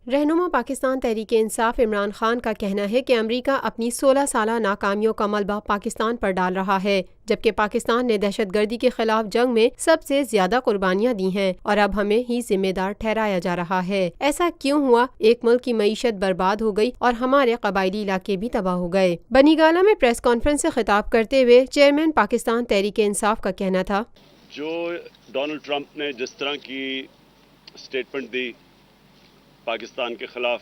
رہنما پاکستان تحریک انصاف عمران خان کا کہنا ہے کہ امریکہ اپنی 16 سالہ ناکامیوں کا ملبہ پاکستان پر ڈال رہا ہے، جبکہ پاکستان نے دہشت گردی کے خلاف جنگ میں سب سے زیادہ قربانیاں دی ہیں اور اب ہمیں ہی ذمہ دار ٹھہرایا جا رہا ہے۔ ایسا کیوں ہوا؟ ایک ملک کی معیشت برباد ہو گئی اور ہمارے قبائلی علاقے بھی تباہ ہو گئے۔ بنی گالہ میں پریس کانفرنس سے خطاب کرتے ہوئے چیئرمین پاکستان تحریک انصاف کا کہنا تھا، جو ڈونلڈ ٹرمپ نے جس طرح کی سٹیٹمنٹ دی پاکستان کے خلاف،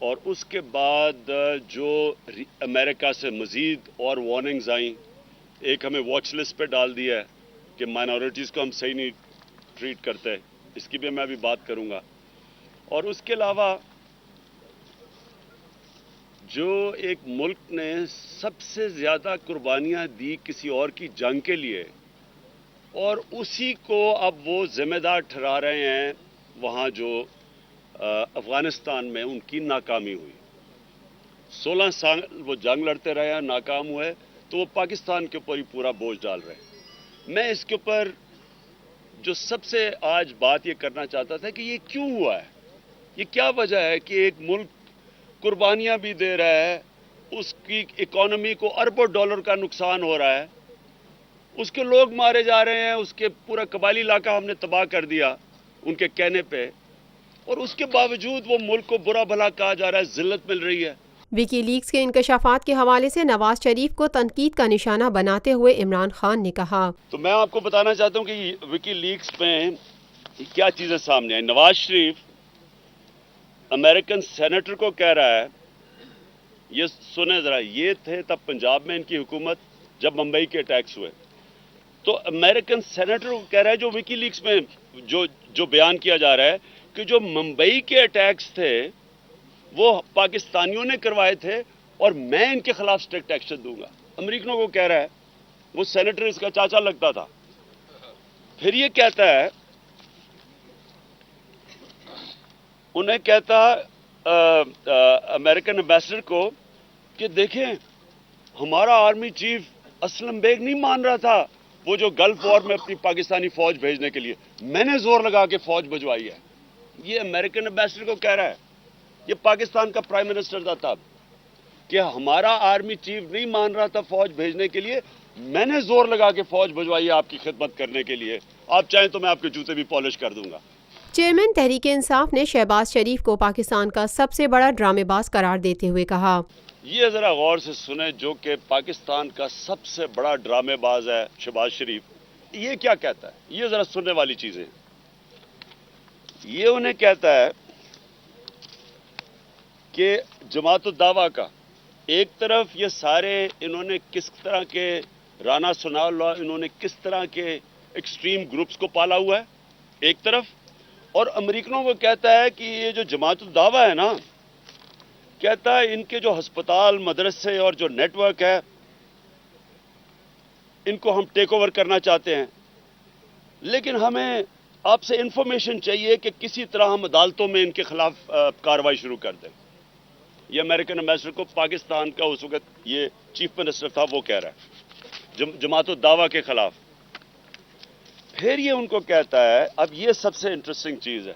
اور اس کے بعد جو امریکہ سے مزید اور وارننگز آئیں، ایک ہمیں واچ لسٹ پہ ڈال دیا ہے کہ مائنورٹیز کو ہم صحیح نہیں ٹریٹ کرتے، اس کی بھی میں ابھی بات کروں گا۔ اور اس کے علاوہ جو ایک ملک نے سب سے زیادہ قربانیاں دی کسی اور کی جنگ کے لیے، اور اسی کو اب وہ ذمہ دار ٹھہرا رہے ہیں، وہاں جو افغانستان میں ان کی ناکامی ہوئی، 16 سال وہ جنگ لڑتے رہے ہیں، ناکام ہوئے، تو وہ پاکستان کے اوپر ہی پورا بوجھ ڈال رہے ہیں۔ میں اس کے اوپر جو سب سے آج بات یہ کرنا چاہتا تھا کہ یہ کیوں ہوا ہے، یہ کیا وجہ ہے کہ ایک ملک قربانیاں بھی دے رہا ہے، اس کی اکانومی کو اربوں ڈالر کا نقصان ہو رہا ہے، اس کے لوگ مارے جا رہے ہیں، اس کے پورا قبائلی علاقہ ہم نے تباہ کر دیا ان کے کہنے پہ، اور اس کے باوجود وہ ملک کو برا بھلا کہا جا رہا ہے، ذلت مل رہی ہے۔ وکی لیکس کے انکشافات کے حوالے سے نواز شریف کو تنقید کا نشانہ بناتے ہوئے عمران خان نے کہا، تو میں آپ کو بتانا چاہتا ہوں کہ وکی لیکس میں کیا چیزیں سامنے آئیں۔ نواز شریف امریکن سینیٹر کو کہہ رہا ہے، یہ سنیں ذرا، یہ تھے تب پنجاب میں ان کی حکومت جب ممبئی کے اٹیکس ہوئے، تو امریکن سینیٹر کو کہہ رہا ہے جو وکی لیکس میں جو بیان کیا جا رہا ہے کہ جو ممبئی کے اٹیکس تھے وہ پاکستانیوں نے کروائے تھے اور میں ان کے خلاف اسٹرکٹ ایکشن دوں گا۔ امریکنوں کو کہہ رہا ہے، وہ سینیٹر اس کا چاچا لگتا تھا۔ پھر یہ کہتا ہے، انہیں کہتا امریکن امبیسڈر کو کہ دیکھیں ہمارا آرمی چیف اسلم بیگ نہیں مان رہا تھا وہ جو گلف وار میں اپنی پاکستانی فوج بھیجنے کے لیے، میں نے زور لگا کے فوج بھجوائی ہے۔ یہ امریکن امبیسڈر کو کہہ رہا ہے، یہ پاکستان کا پرائم منسٹر تھا تب، کہ ہمارا آرمی چیف نہیں مان رہا تھا فوج بھیجنے کے لیے، میں نے زور لگا کے فوج بھجوائی ہے آپ کی خدمت کرنے کے لیے، آپ چاہیں تو میں آپ کے جوتے بھی پالش کر دوں گا۔ چیئرمین تحریک انصاف نے شہباز شریف کو پاکستان کا سب سے بڑا ڈرامے باز قرار دیتے ہوئے کہا، یہ ذرا غور سے سنیں، جو کہ پاکستان کا سب سے بڑا ڈرامے باز ہے شہباز شریف، یہ کیا کہتا ہے؟ یہ ذرا سننے والی چیزیں، یہ انہیں کہتا ہے کہ جماعت الدعویٰ کا ایک طرف یہ سارے انہوں نے کس طرح کے رانا ثناء اللہ، انہوں نے کس طرح کے ایکسٹریم گروپس کو پالا ہوا ہے ایک طرف، اور امریکنوں کو کہتا ہے کہ یہ جو جماعت الدعویٰ ہے نا، کہتا ہے ان کے جو ہسپتال، مدرسے اور جو نیٹ ورک ہے ان کو ہم ٹیک اوور کرنا چاہتے ہیں، لیکن ہمیں آپ سے انفارمیشن چاہیے کہ کسی طرح ہم عدالتوں میں ان کے خلاف کارروائی شروع کر دیں۔ یہ امریکن امبیسڈر کو پاکستان کا اس وقت یہ چیف منسٹر تھا وہ کہہ رہا ہے جماعت الدعویٰ کے خلاف۔ پھر یہ ان کو کہتا ہے، اب یہ سب سے انٹرسٹنگ چیز ہے،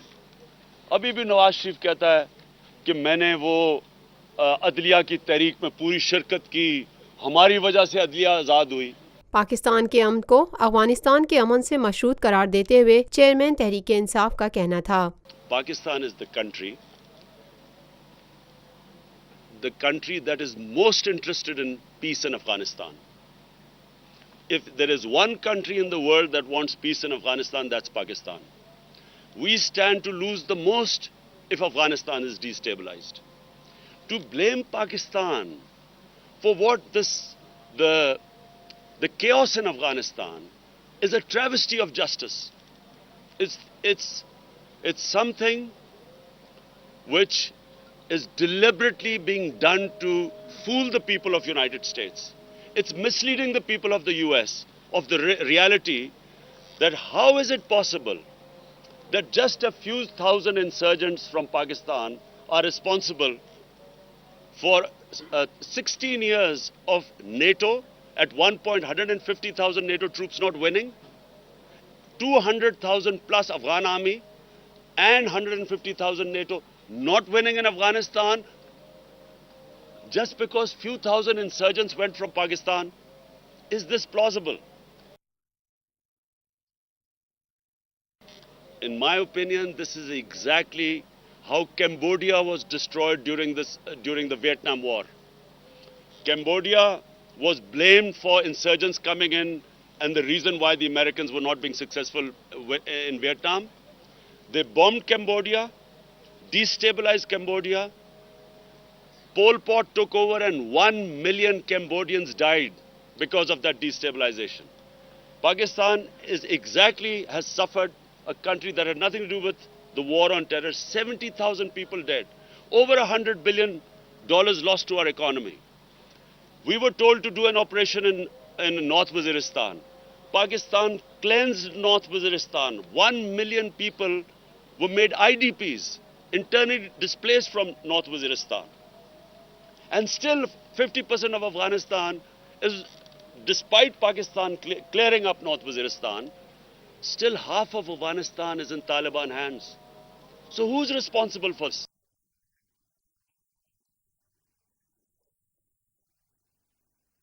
ابھی بھی نواز شریف کہتا ہے کہ میں نے وہ عدلیہ کی تحریک میں پوری شرکت کی، ہماری وجہ سے عدلیہ آزاد ہوئی۔ پاکستان کے امن کو افغانستان کے امن سے مشروط قرار دیتے ہوئے چیئرمین تحریک انصاف کا کہنا تھا، پاکستان از the country that is most interested in peace in Afghanistan. If there is one country in the world that wants peace in Afghanistan, that's Pakistan. We stand to lose the most if Afghanistan is destabilized. To blame Pakistan for the chaos in Afghanistan is a travesty of justice. It's something which is deliberately being done to fool the people of United States. It's misleading the people of the US of the reality that how is it possible that just a few thousand insurgents from Pakistan are responsible for 16 years of NATO, at one point 150,000 NATO troops not winning, 200,000 plus Afghan army, and 150,000 NATO not winning in Afghanistan just because few thousand insurgents went from Pakistan? Is this plausible? In my opinion, this is exactly how Cambodia was destroyed during the Vietnam War. Cambodia was blamed for insurgents coming in and the reason why the Americans were not being successful in Vietnam. They bombed Cambodia, destabilized Cambodia. Pol Pot took over and 1 million Cambodians died because of that destabilization. Pakistan has suffered, a country that had nothing to do with the war on terror. 70,000 people dead, over $100 billion lost to our economy. We were told to do an operation in North Waziristan. Pakistan cleansed North Waziristan. 1 million people were made IDPs, internally displaced from North Waziristan. And still 50% of Afghanistan is, despite Pakistan clearing up North Waziristan, still half of Afghanistan is in Taliban hands. So who's responsible for this?